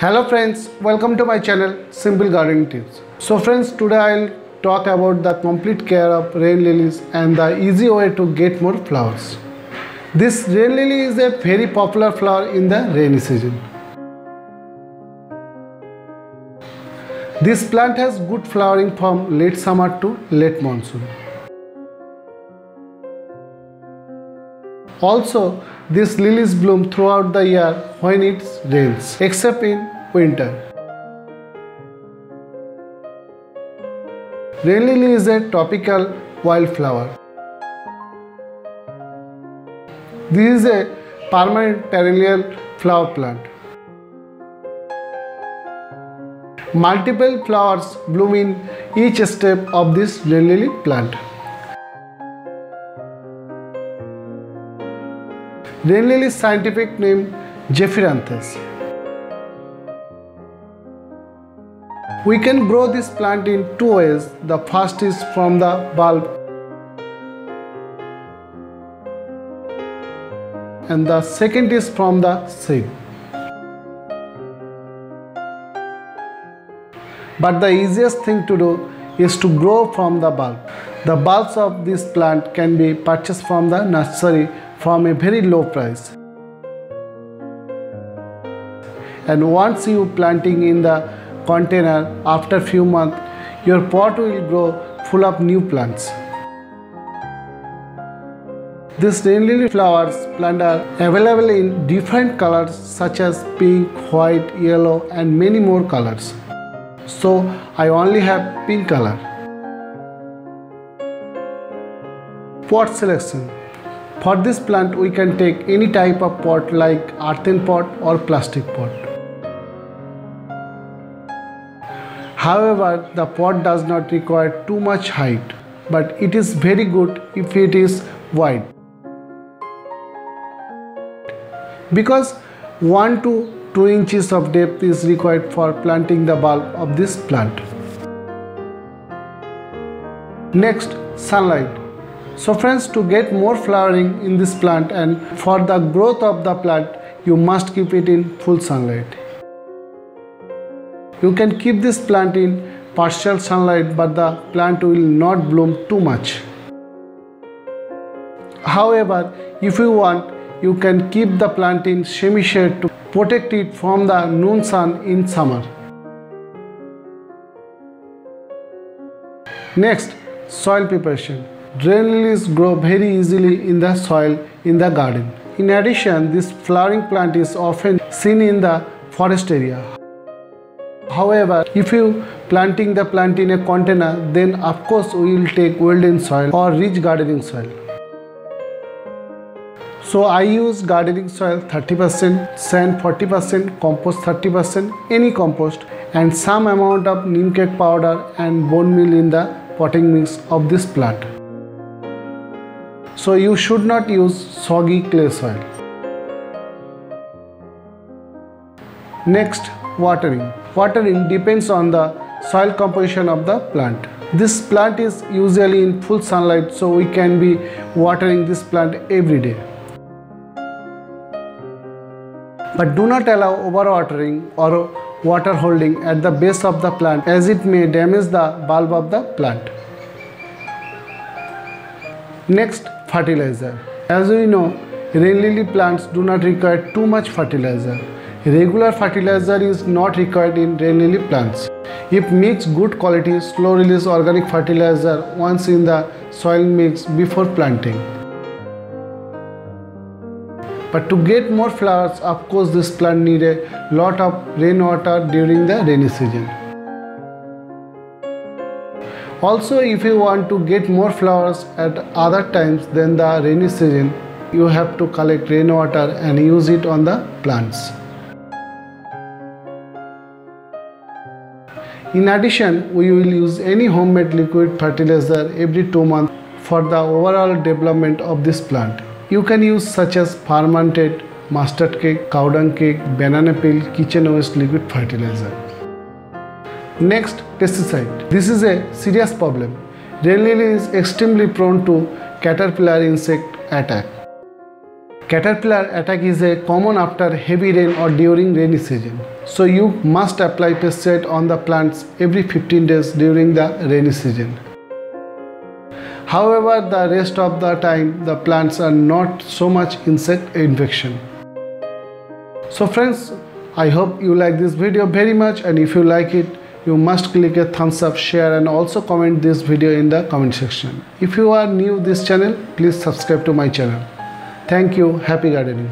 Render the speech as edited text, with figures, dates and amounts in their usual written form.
Hello friends, welcome to my channel Simple Gardening Tips. So friends, today I'll talk about the complete care of rain lilies and the easy way to get more flowers. This rain lily is a very popular flower in the rainy season. This plant has good flowering from late summer to late monsoon. Also, these lilies bloom throughout the year when it rains, except in winter. Rain lily is a tropical wildflower. This is a permanent perennial flower plant. Multiple flowers bloom in each step of this rain lily plant. Rain lily's scientific name Geophranthes. We can grow this plant in two ways. The first is from the bulb and the second is from the seed. But the easiest thing to do is to grow from the bulb. The bulbs of this plant can be purchased from the nursery from a very low price. And once you planting in the container, after few months, your pot will grow full of new plants. These rain lily flowers plant are available in different colors such as pink, white, yellow and many more colors. So I only have pink color. Pot selection. For this plant we can take any type of pot like earthen pot or plastic pot. However, the pot does not require too much height, but it is very good if it is wide. Because 1 to 2 inches of depth is required for planting the bulb of this plant. Next, sunlight. So friends, to get more flowering in this plant and for the growth of the plant, you must keep it in full sunlight. You can keep this plant in partial sunlight, but the plant will not bloom too much. However, if you want, you can keep the plant in semi-shade to protect it from the noon sun in summer. Next, soil preparation. Rain lilies grow very easily in the soil in the garden. In addition, this flowering plant is often seen in the forest area. However, if you planting the plant in a container, then of course we will take well-drained soil or rich gardening soil. So I use gardening soil 30%, sand 40%, compost 30%, any compost, and some amount of neem cake powder and bone meal in the potting mix of this plant. So you should not use soggy clay soil. Next, watering. Watering depends on the soil composition of the plant. This plant is usually in full sunlight, so we can be watering this plant every day. But do not allow overwatering or water holding at the base of the plant, as it may damage the bulb of the plant. Next, fertilizer. As we know, rain lily plants do not require too much fertilizer. Regular fertilizer is not required in rain lily plants. If mix good quality slow release organic fertilizer once in the soil mix before planting. But to get more flowers, of course this plant needs a lot of rainwater during the rainy season. Also, if you want to get more flowers at other times than the rainy season, you have to collect rainwater and use it on the plants. In addition, we will use any homemade liquid fertilizer every 2 months for the overall development of this plant. You can use such as fermented mustard cake, cow dung cake, banana peel, kitchen waste liquid fertilizer. Next, pesticide. This is a serious problem. Rain lily is extremely prone to caterpillar insect attack. Caterpillar attack is a common after heavy rain or during rainy season. So you must apply pesticide on the plants every 15 days during the rainy season. However, the rest of the time the plants are not so much insect infection. So friends, I hope you like this video very much, and if you like it, you must click a thumbs up, share and also comment this video in the comment section. If you are new to this channel, please subscribe to my channel. Thank you. Happy gardening.